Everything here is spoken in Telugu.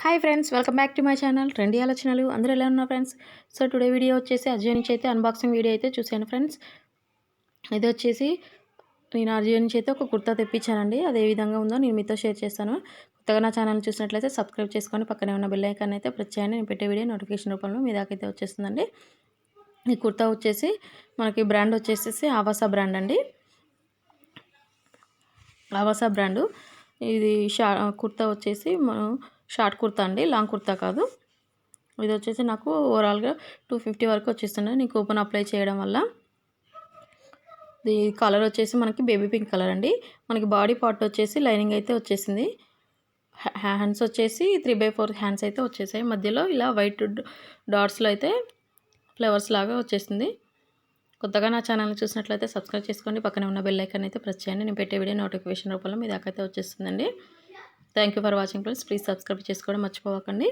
Hi friends, welcome back to my channel trendy ఆలోచనలు. అందరూ ఎలా ఉన్నారు ఫ్రెండ్స్? సో టుడే వీడియో వచ్చేసి అజియో నుంచి అయితే అన్బాక్సింగ్ వీడియో అయితే చూశాను ఫ్రెండ్స్. ఇది వచ్చేసి నేను అజియో నుంచి అయితే ఒక కుర్తా తెప్పించానండి. అది ఏ విధంగా ఉందో నేను మీతో షేర్ చేస్తాను. కొత్తగా నా ఛానల్ చూసినట్లయితే సబ్స్క్రైబ్ చేసుకొని పక్కనే ఉన్న బెల్ ఐకాన్ అయితే ప్రెస్ చేయండి. నేను పెట్టే వీడియో నోటిఫికేషన్ రూపంలో మీ దాకైతే వచ్చేస్తుందండి. ఈ కుర్తా వచ్చేసి మనకి బ్రాండ్ వచ్చేసి ఆవాసా బ్రాండ్ అండి. ఆవాసా బ్రాండు. ఇది కుర్తా వచ్చేసి షార్ట్ కుర్తా అండి, లాంగ్ కుర్తా కాదు. ఇది వచ్చేసి నాకు ఓవరాల్గా 250 వరకు వచ్చేస్తుంది నేను కూపన్ అప్లై చేయడం వల్ల. ఇది కలర్ వచ్చేసి మనకి బేబీ పింక్ కలర్ అండి. మనకి బాడీ పార్ట్ వచ్చేసి లైనింగ్ అయితే వచ్చేసింది. హ్యాండ్స్ వచ్చేసి 3/4 హ్యాండ్స్ అయితే వచ్చేసాయి. మధ్యలో ఇలా వైట్ డాట్స్లో అయితే ఫ్లవర్స్ లాగా వచ్చేసింది. కొత్తగా నా ఛానల్ని చూసినట్లయితే సబ్స్క్రైబ్ చేసుకోండి. పక్కనే ఉన్న బెల్ ఐకాన్ అయితే ప్రెస్ చేయండి. నేను పెట్టే వీడియో నోటిఫికేషన్ రూపంలో మీ దాకా అయితే వచ్చేస్తుందండి. Thank you for watching friends. Please subscribe చేసుకోవడం మర్చిపోకండి.